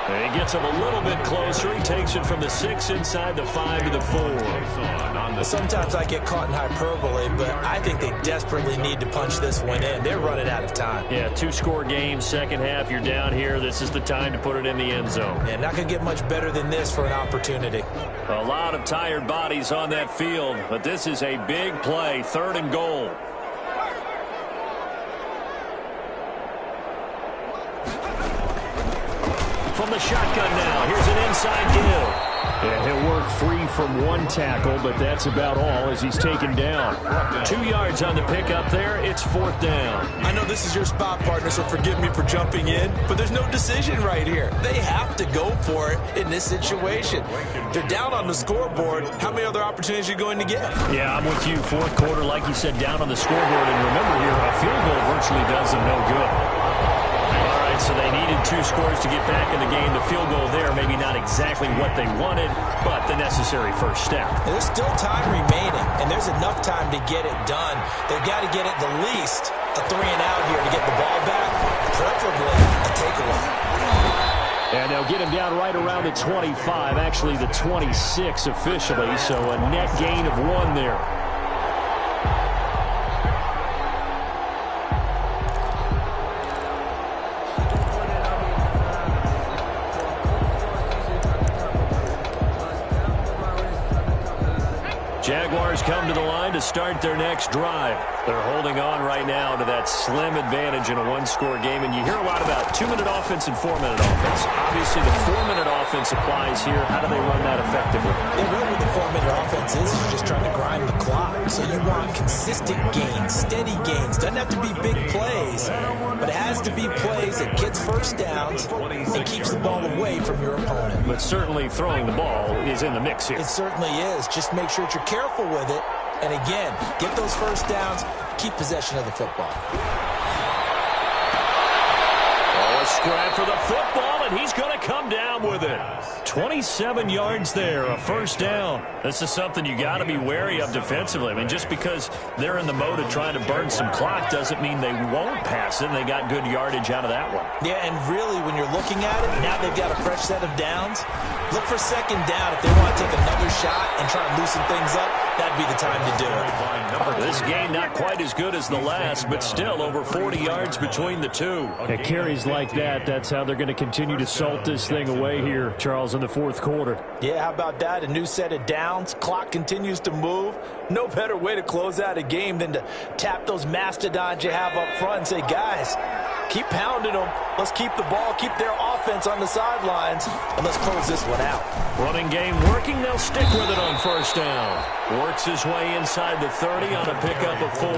And he gets him a little bit closer. He takes it from the 6 inside the 5 to the 4. Sometimes I get caught in hyperbole, but I think they desperately need to punch this one in. They're running out of time. Yeah, 2-score game, second half, you're down here. This is the time to put it in the end zone. Yeah, not going to get much better than this for an opportunity. A lot of tired bodies on that field, but this is a big play, 3rd and goal. From the shotgun now, here's an inside give. And he'll work free from 1 tackle, but that's about all as he's taken down. 2 yards on the pickup there. It's 4th down. I know this is your spot, partner, so forgive me for jumping in, but there's no decision right here. They have to go for it in this situation. They're down on the scoreboard. How many other opportunities are you going to get? Yeah, I'm with you. 4th quarter, like you said, down on the scoreboard. And remember here, a field goal virtually does them no good. So they needed 2 scores to get back in the game. The field goal there, maybe not exactly what they wanted, but the necessary first step. There's still time remaining, and there's enough time to get it done. They've got to get at the least a 3-and-out here to get the ball back, preferably a takeaway. And they'll get him down right around the 25, actually the 26 officially, so a net gain of 1 there. Jaguars come to the line to to start their next drive. They're holding on right now to that slim advantage in a one-score game, and you hear a lot about 2-minute offense and 4-minute offense. Obviously, the 4-minute offense applies here. How do they run that effectively? Yeah, really what the 4-minute offense is you're just trying to grind the clock. So you want consistent gains, steady gains. Doesn't have to be big plays, but it has to be plays that gets first downs and keeps the ball away from your opponent. But certainly throwing the ball is in the mix here. It certainly is. Just make sure that you're careful with it. And again, get those first downs, keep possession of the football. Oh, a scrap for the football, and he's going to come down with it. 27 yards there, a first down. This is something you got to be wary of defensively. I mean, just because they're in the mode of trying to burn some clock doesn't mean they won't pass it. They got good yardage out of that one. Yeah, and really, when you're looking at it, now they've got a fresh set of downs. Look for second down. If they want to take another shot and try and loosen things up, that'd be the time to do it. This game not quite as good as the last, but still over 40 yards between the two. At carries like that, that's how they're going to continue to salt this thing away here, Charles, in the fourth quarter. Yeah, how about that? A new set of downs. Clock continues to move. No better way to close out a game than to tap those mastodons you have up front and say, guys, keep pounding them. Let's keep the ball, keep their offense on the sidelines, and let's close this one out. Running game working. They'll stick with it on first down. Works his way inside the 30 on a pickup of 4.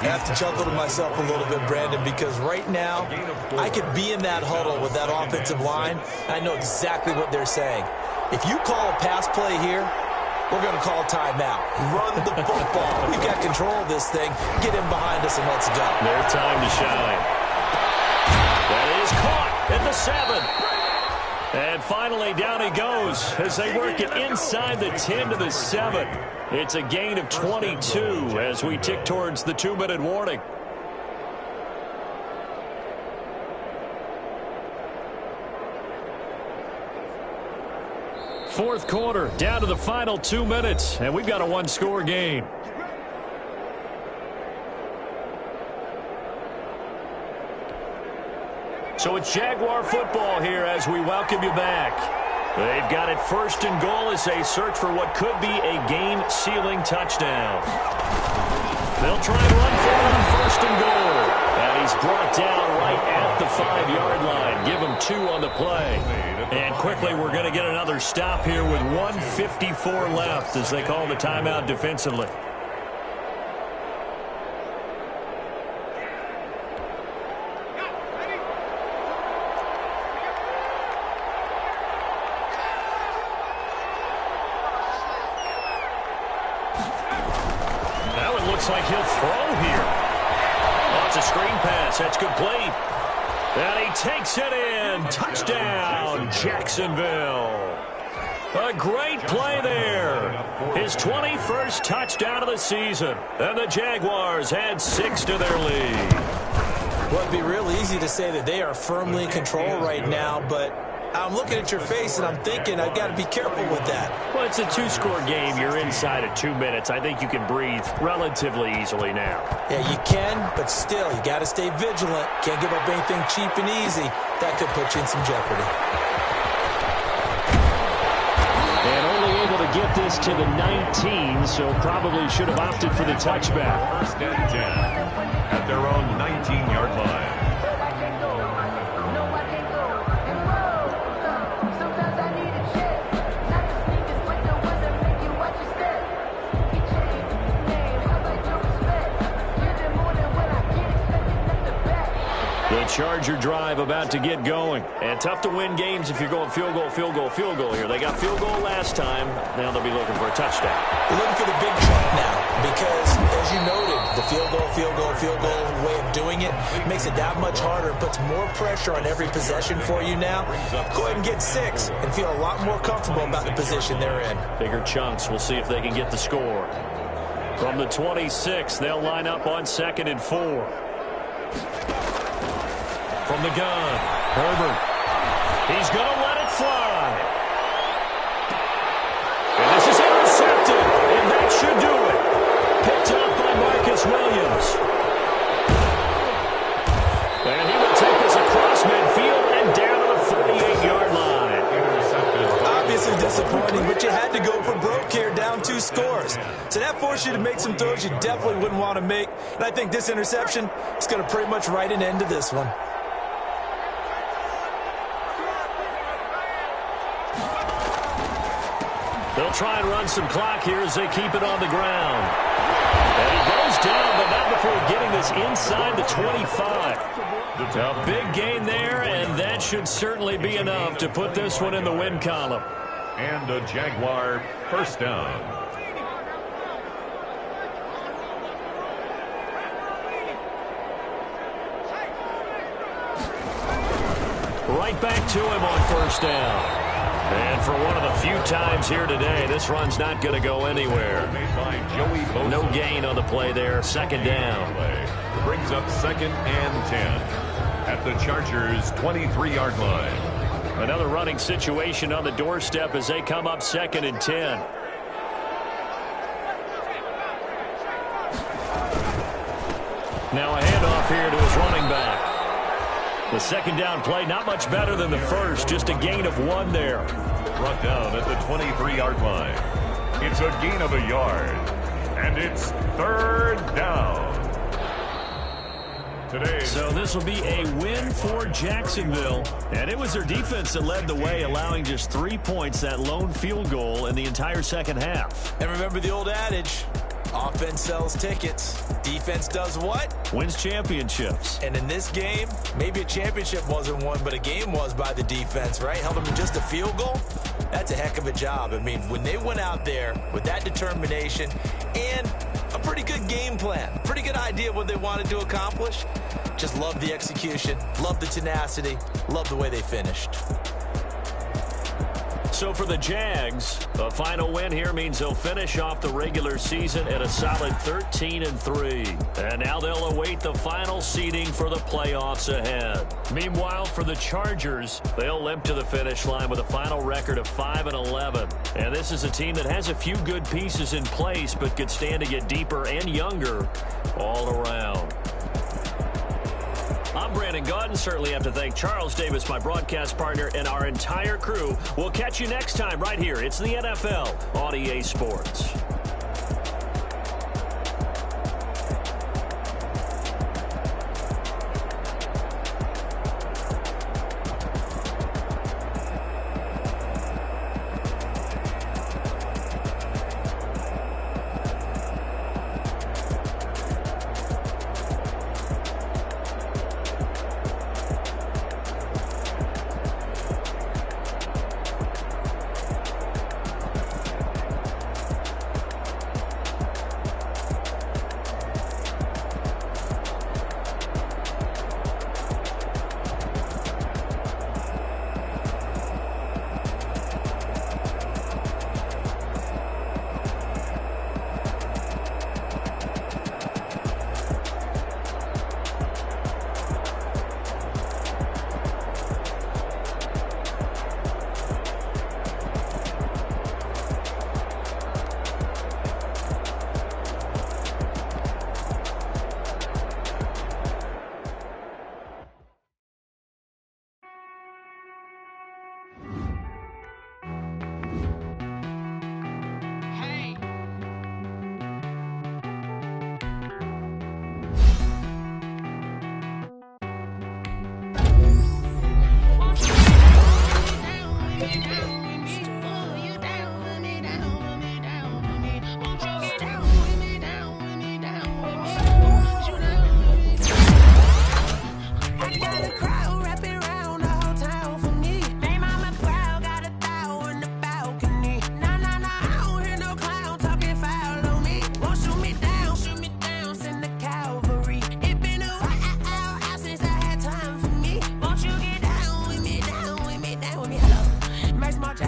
I have to chuckle to myself a little bit, Brandon, because right now I could be in that huddle with that offensive line. I know exactly what they're saying. If you call a pass play here, we're going to call a timeout. Run the football. We've got control of this thing. Get in behind us and let's go. Their time to shine. That is caught at the 7. And finally, down he goes as they work it inside the 10 to the 7. It's a gain of 22 as we tick towards the 2-minute warning. Fourth quarter, down to the final 2 minutes, and we've got a one-score game. So it's Jaguar football here as we welcome you back. They've got it first and goal as they search for what could be a game-sealing touchdown. They'll try and run for it on first and goal. And he's brought down right at the 5-yard line. Give him 2 on the play. And quickly we're going to get another stop here with 1:54 left as they call the timeout defensively. Looks like he'll throw here. Oh, it's a screen pass. That's complete. And he takes it in. Touchdown, Jacksonville. A great play there. His 21st touchdown of the season. And the Jaguars add 6 to their lead. Well, it'd be real easy to say that they are firmly in control right now, but I'm looking at your face and I'm thinking I've got to be careful with that. Well, it's a 2-score game. You're inside of 2 minutes. I think you can breathe relatively easily now. Yeah, you can, but still, you got to stay vigilant. Can't give up anything cheap and easy. That could put you in some jeopardy. And only able to get this to the 19, so probably should have opted for the touchback. First and 10 at their own 19-yard line. The Charger drive about to get going. And tough to win games if you're going field goal, field goal, field goal here. They got field goal last time. Now they'll be looking for a touchdown. They're looking for the big chunk now because, as you noted, the field goal way of doing it makes it that much harder and puts more pressure on every possession for you now. Go ahead and get 6 and feel a lot more comfortable about the position they're in. Bigger chunks. We'll see if they can get the score. From the 26, they'll line up on 2nd and 4. From the gun, Herbert. He's going to let it fly. And this is intercepted, and that should do it. Picked up by Marcus Williams. And he will take this across midfield and down to the 48-yard line. Obviously disappointing, but you had to go for broke here, down 2 scores. scores. So that forced you to make some throws you definitely wouldn't want to make. And I think this interception is going to pretty much write an end to this one. They'll try and run some clock here as they keep it on the ground. And he goes down, but not before getting this inside the 25. A big gain there, and that should certainly be enough to put this one in the win column. And a Jaguar first down. Right back to him on first down. And for one of the few times here today, this run's not going to go anywhere. No gain on the play there. Second down. Brings up 2nd and 10 at the Chargers' 23-yard line. Another running situation on the doorstep as they come up 2nd and 10. Now a handoff here to his running back. The second down play, not much better than the first, just a gain of 1 there. Brought down at the 23-yard line. It's a gain of a yard, and it's 3rd down. So this will be a win for Jacksonville. And it was their defense that led the way, allowing just 3 points, that lone field goal in the entire second half. And remember the old adage, offense sells tickets. Defense does what? Wins championships. And in this game, maybe a championship wasn't won, but a game was by the defense, right? Held them to just a field goal. That's a heck of a job. I mean, when they went out there with that determination and a pretty good game plan, pretty good idea of what they wanted to accomplish, just love the execution, love the tenacity, love the way they finished. So for the Jags, a final win here means they'll finish off the regular season at a solid 13-3. And now they'll await the final seeding for the playoffs ahead. Meanwhile, for the Chargers, they'll limp to the finish line with a final record of 5-11. And this is a team that has a few good pieces in place, but could stand to get deeper and younger all around. I'm Brandon Gaudin. Certainly have to thank Charles Davis, my broadcast partner, and our entire crew. We'll catch you next time right here. It's the NFL on EA Sports. March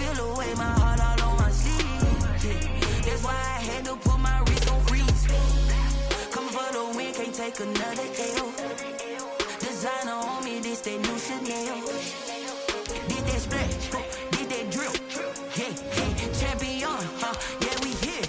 feel the way, my heart all on my sleeve. Yeah. That's why I had to put my wrist on freeze. Coming for the win, can't take another L. Designer on me, this that new Chanel. Did that splash, did that drill. Yeah, yeah, champion, yeah, we here.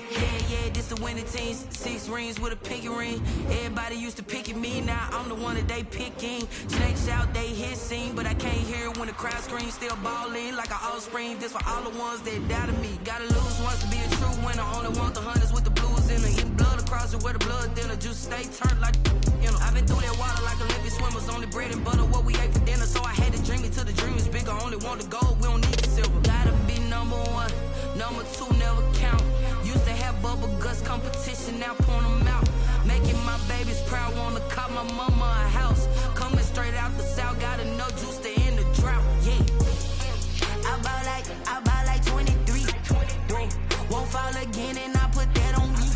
Yeah, this the winning team. 6 rings with a pinky ring. Everybody used to pick at me, now I'm the one that they picking. Snakes out, they hit scene, but I can't hear it when the crowd screams. Still ballin' like an offspring. This for all the ones that doubted me. Gotta lose once to be a true winner. Only want the hunters with the blues in it. Eating blood across it where the blood thinner. Juice stay turned like, you know. I've been through that water like Olympic swimmers. Only bread and butter, what we ate for dinner. So I had to dream it till the dream is bigger. Only want the gold, we don't need the silver. Gotta be number 1, number 2 never count. Used to have bubble guts competition, now point them out. Making my babies proud, wanna cop my mama a house. Coming straight out the south, gotta know juice to end the drought. Yeah, I buy like 23. Won't fall again, and I put that on me.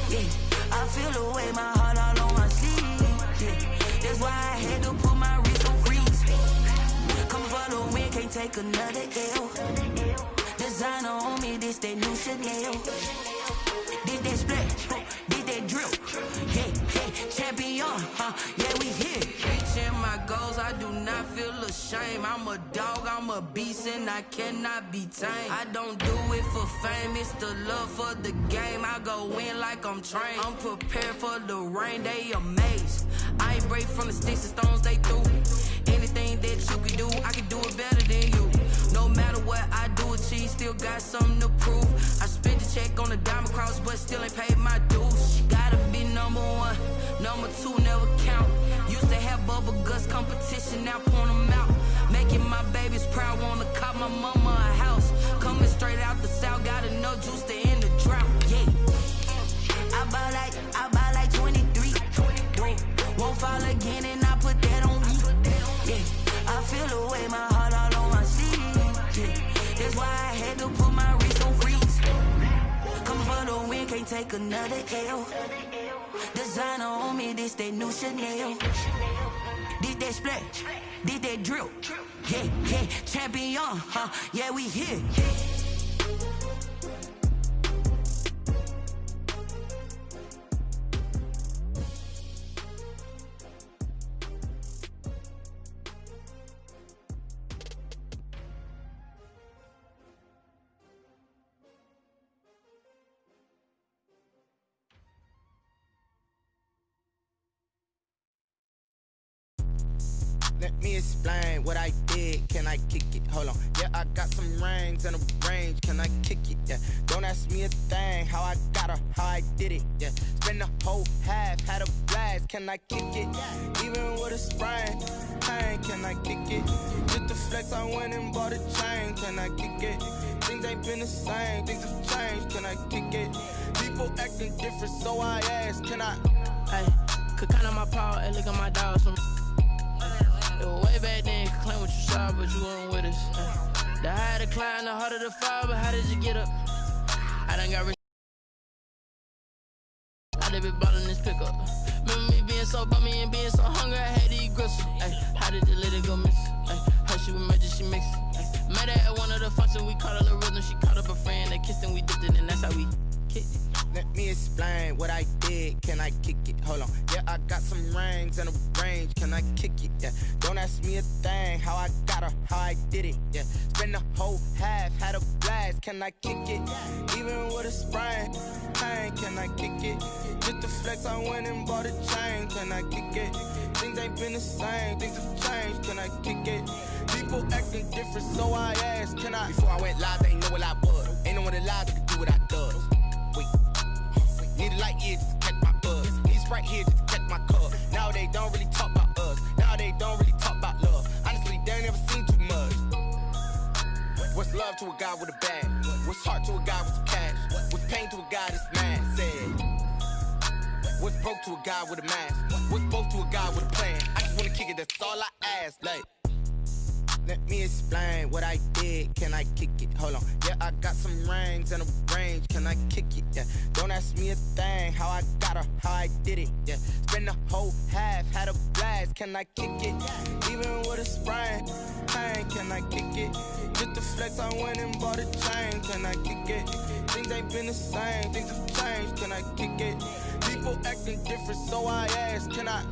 Yeah, I feel the way, my heart all on my sleeve. Yeah, that's why I had to put my wrist on freeze. Coming for the win, can't take another L. Designer on me, this that new Chanel. Did that splash, did that drill. Yeah, champion, yeah, we here. Reaching my goals, I do not feel ashamed. I'm a dog, I'm a beast, and I cannot be tamed. I don't do it for fame, it's the love for the game. I go in like I'm trained. I'm prepared for the rain, they amazed. I ain't break from the sticks and stones they threw. Anything that you can do, I can do it better than you. No matter what I do, achieve, still got something to prove. I spent the check on the diamond cross, but still ain't paid my dues. Gotta be number 1, number 2 never count. Used to have bubble guts competition, now point them out. Making my babies proud, wanna cop my mama a house. Coming straight out the south, gotta know juice to end the drought. Yeah, I buy like 23. Won't fall again, and I put that on me. Yeah, I feel the way, my heart all on my sleeve. Yeah, that's why I had to put my wrist on freeze. Coming for the win, can't take another L. Designer on me, this that new Chanel. Did that splash, did that drill. Yeah, champion, yeah, we here. Let me explain what I did. Can I kick it? Hold on. Yeah, I got some rings and a range. Can I kick it? Yeah. Don't ask me a thing. How I got her, how I did it. Yeah. Spend the whole half, had a blast. Can I kick it? Even with a sprain. Pain, can I kick it? Just the flex, I went and bought a chain. Can I kick it? Things ain't been the same. Things have changed. Can I kick it? People acting different, so I ask. Can I? Hey, could count on my power and look at my dogs from. Way back then, could claim what you saw, but you weren't with us. The higher the climb, the harder the fall, but how did you get up? I done got rich. I done been ballin' this pickup. Remember me being so bummy and being so hungry, I had to eat gristle. How did you let it go miss? How she was magic, she mixed it. Met her at one of the functions, we caught her the rhythm. She caught up a friend, they kissed and we dipped it, and that's how we kicked it. Let me explain what I did. Can I kick it? Hold on. Yeah, I got some rings and a range. Can I kick it? Yeah. Don't ask me a thing. How I got her, how I did it. Yeah. Spend the whole half, had a blast. Can I kick it? Even with a sprain. Pain, can I kick it? Just the flex, I went and bought a chain. Can I kick it? Things ain't been the same. Things have changed. Can I kick it? People acting different, so I asked. Can I? Before I went live, they ain't know what I was. Ain't no one alive that could do what I does. Wait. Need a light here just to catch my buzz. Need Sprite here just to catch my cup. Now they don't really talk about us. Now they don't really talk about love. Honestly, they ain't never seen too much. What's love to a guy with a bag? What's heart to a guy with some cash? What's pain to a guy that's mad? Said. What's broke to a guy with a mask? What's both to a guy with a plan? I just wanna kick it, that's all I ask. Like, let me explain what I did. Can I kick it? Hold on. Yeah, I got some rings and a range. Can I kick it? Yeah. Don't ask me a thing. How I got her, how I did it. Yeah. Spend the whole half, had a blast. ass, can I kick it? Even with a sprain, pain, can I kick it? Just to flex, I went and bought a chain, can I kick it? Things ain't been the same, things have changed, can I kick it? People acting different, so I ask, can I?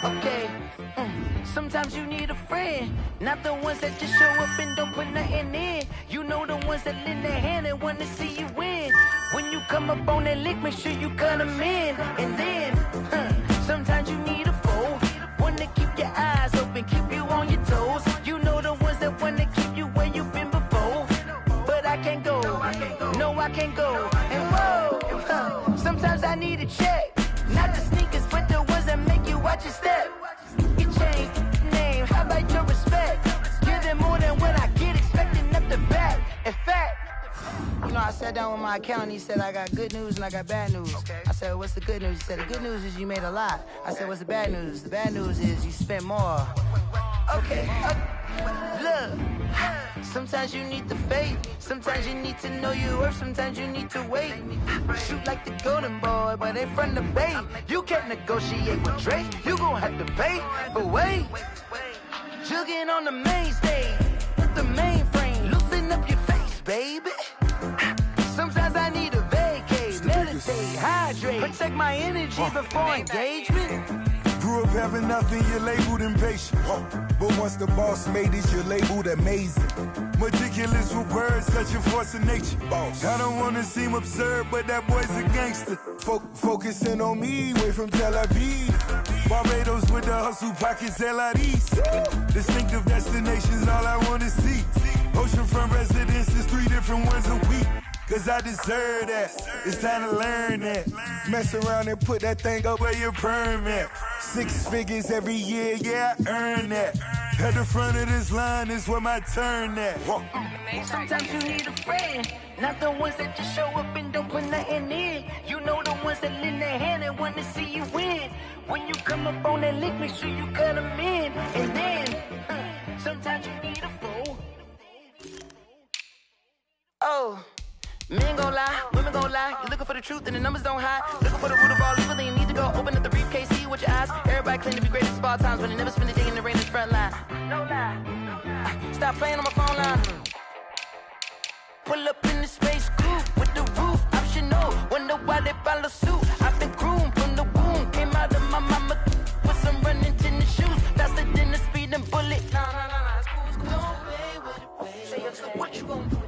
Okay. Sometimes you need a friend, not the ones that just show up and don't put nothing in. You know the ones that lend their hand and want to see you win. When you come up on that lick, make sure you cut them in. And then, sometimes you need a foe, one to keep your eyes open, keep you on your toes. You know the ones that want to keep you where you've been before. But I can't go, no I can't go. And whoa, sometimes I need a check, not the sneakers, but the ones that make you watch your step. You change name, how about your respect? Give them more than what I get, expecting up the back. In fact, you know, I sat down with my accountant, he said, I got good news and I got bad news. I said, what's the good news? He said, the good news is you made a lot. I said, what's the bad news? The bad news is you spent more. Okay, look, sometimes you need the faith, sometimes you need to know your worth, sometimes you need to wait. Shoot like the golden boy, but ain't from the bay. You can't negotiate with Drake, you gon' have to pay. But wait, jugging on the main stage with the mainframe, loosen up your face, baby. Sometimes I need a vacate, meditate, hydrate, protect my energy before engagement. Grew up having nothing, you're labeled impatient. But once the boss made it, you're labeled amazing. Meticulous with words, such a force of nature. I don't wanna seem absurd, but that boy's a gangster. Focusing on me, way from Tel Aviv. Barbados with the hustle pockets, LIDs. Distinctive destinations, all I wanna see. Oceanfront residences, 3 different ones a week. Cause I deserve that, it's time to learn that. Mess around and put that thing up where your perm at. 6 figures every year, yeah, I earn that. At the front of this line is where my turn at. Sometimes you need a friend, not the ones that just show up and don't put nothing in. You know the ones that lend their hand and want to see you win. When you come up on that lick, make sure you cut them in. And then, sometimes you need a foe. Oh. Men gon' lie, women gon' lie. You're looking for the truth and the numbers don't hide. Looking for the root of all evil, then you need to go open up the briefcase, see with your eyes. Everybody claim to be greatest of all times, but they never spend a day in the rain in the front line. No lie. Stop playing on my phone line. Pull up in the space coupe with the roof optional. Wonder why they follow suit. I've been groomed from the womb. Came out of my mama with some running tennis shoes. Faster than the speeding bullet. Nah. It's cool. Don't play with it, baby. Say, so what you gon' do?